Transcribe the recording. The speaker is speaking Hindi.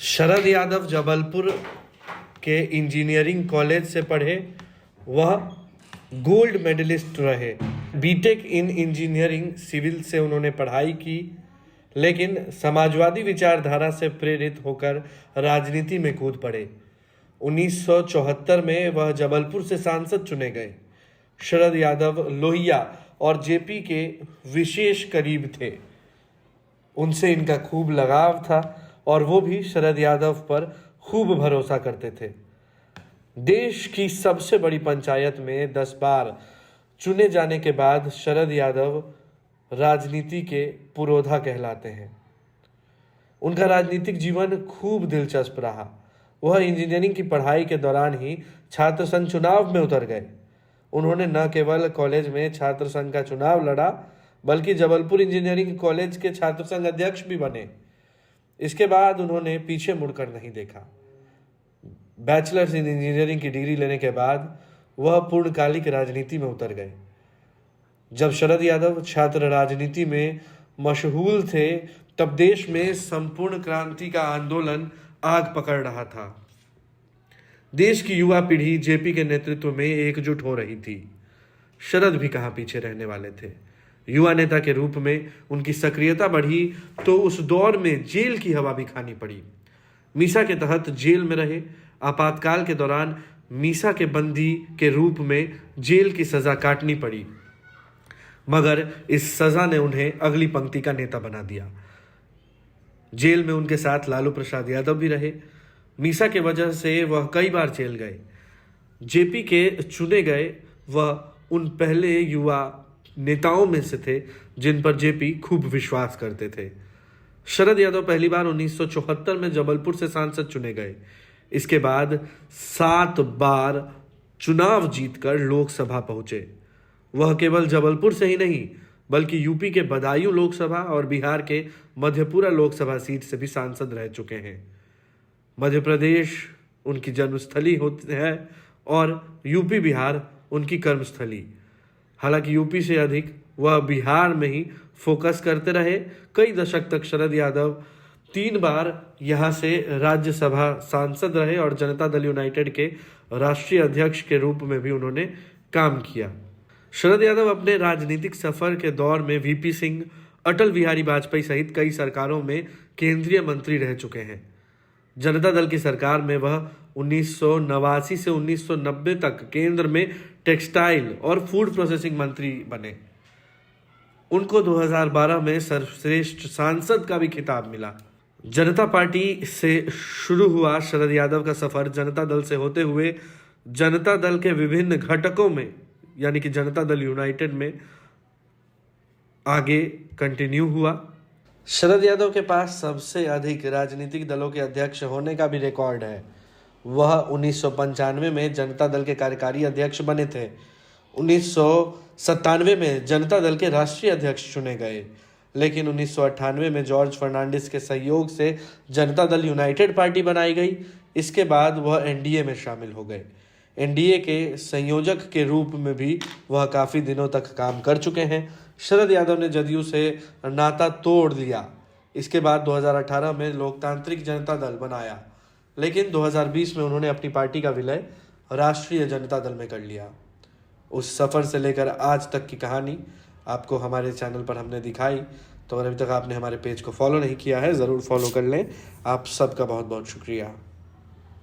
शरद यादव जबलपुर के इंजीनियरिंग कॉलेज से पढ़े। वह गोल्ड मेडलिस्ट रहे। बीटेक इन इंजीनियरिंग सिविल से उन्होंने पढ़ाई की, लेकिन समाजवादी विचारधारा से प्रेरित होकर राजनीति में कूद पड़े। 1974 में वह जबलपुर से सांसद चुने गए। शरद यादव लोहिया और जेपी के विशेष करीब थे। उनसे इनका खूब लगाव था और वो भी शरद यादव पर खूब भरोसा करते थे। देश की सबसे बड़ी पंचायत में 10 बार चुने जाने के बाद शरद यादव राजनीति के पुरोधा कहलाते हैं। उनका राजनीतिक जीवन खूब दिलचस्प रहा। वह इंजीनियरिंग की पढ़ाई के दौरान ही छात्र संघ चुनाव में उतर गए। उन्होंने न केवल कॉलेज में छात्र संघ का चुनाव लड़ा, बल्कि जबलपुर इंजीनियरिंग कॉलेज के छात्र संघ अध्यक्ष भी बने। इसके बाद उन्होंने पीछे मुड़कर नहीं देखा। बैचलर्स इन इंजीनियरिंग की डिग्री लेने के बाद वह पूर्णकालिक राजनीति में उतर गए। जब शरद यादव छात्र राजनीति में मशगूल थे, तब देश में संपूर्ण क्रांति का आंदोलन आग पकड़ रहा था। देश की युवा पीढ़ी जेपी के नेतृत्व में एकजुट हो रही थी। शरद भी कहां पीछे रहने वाले थे। युवा नेता के रूप में उनकी सक्रियता बढ़ी तो उस दौर में जेल की हवा भी खानी पड़ी। मीसा के तहत जेल में रहे। आपातकाल के दौरान मीसा के बंदी के रूप में जेल की सजा काटनी पड़ी, मगर इस सजा ने उन्हें अगली पंक्ति का नेता बना दिया। जेल में उनके साथ लालू प्रसाद यादव भी रहे। मीसा के वजह से वह कई बार जेल गए। जेपी के चुने गए वह उन पहले युवा नेताओं में से थे जिन पर जेपी खूब विश्वास करते थे। शरद यादव पहली बार 1974 में जबलपुर से सांसद चुने गए। इसके बाद 7 बार चुनाव जीतकर लोकसभा पहुंचे। वह केवल जबलपुर से ही नहीं, बल्कि यूपी के बदायूं लोकसभा और बिहार के मधेपुरा लोकसभा सीट से भी सांसद रह चुके हैं। मध्य प्रदेश उनकी जन्मस्थली होती है और यूपी बिहार उनकी कर्मस्थली। हालांकि यूपी से अधिक वह बिहार में ही फोकस करते रहे। कई दशक तक शरद यादव 3 बार यहां से राज्यसभा सांसद रहे और जनता दल यूनाइटेड के राष्ट्रीय अध्यक्ष के रूप में भी उन्होंने काम किया। शरद यादव अपने राजनीतिक सफर के दौर में वीपी सिंह, अटल बिहारी वाजपेयी सहित कई सरकारों में केंद्रीय मंत्री रह चुके हैं। जनता दल की सरकार में वह 1989 से 1990 तक केंद्र में टेक्सटाइल और फूड प्रोसेसिंग मंत्री बने। उनको 2012 में सर्वश्रेष्ठ सांसद का भी खिताब मिला। जनता पार्टी से शुरू हुआ शरद यादव का सफर जनता दल से होते हुए जनता दल के विभिन्न घटकों में, यानी कि जनता दल यूनाइटेड में आगे कंटिन्यू हुआ। शरद यादव के पास सबसे अधिक राजनीतिक दलों के अध्यक्ष होने का भी रिकॉर्ड है। वह 1995 में जनता दल के कार्यकारी अध्यक्ष बने थे। 1997 में जनता दल के राष्ट्रीय अध्यक्ष चुने गए, लेकिन 1998 में जॉर्ज फर्नांडिस के सहयोग से जनता दल यूनाइटेड पार्टी बनाई गई। इसके बाद वह एनडीए में शामिल हो गए। एनडीए के संयोजक के रूप में भी वह काफ़ी दिनों तक काम कर चुके हैं। शरद यादव ने जदयू से नाता तोड़ दिया। इसके बाद 2018 में लोकतांत्रिक जनता दल बनाया, लेकिन 2020 में उन्होंने अपनी पार्टी का विलय राष्ट्रीय जनता दल में कर लिया। उस सफ़र से लेकर आज तक की कहानी आपको हमारे चैनल पर हमने दिखाई। तो अगर अभी तक आपने हमारे पेज को फॉलो नहीं किया है, ज़रूर फॉलो कर लें। आप सबका बहुत बहुत शुक्रिया।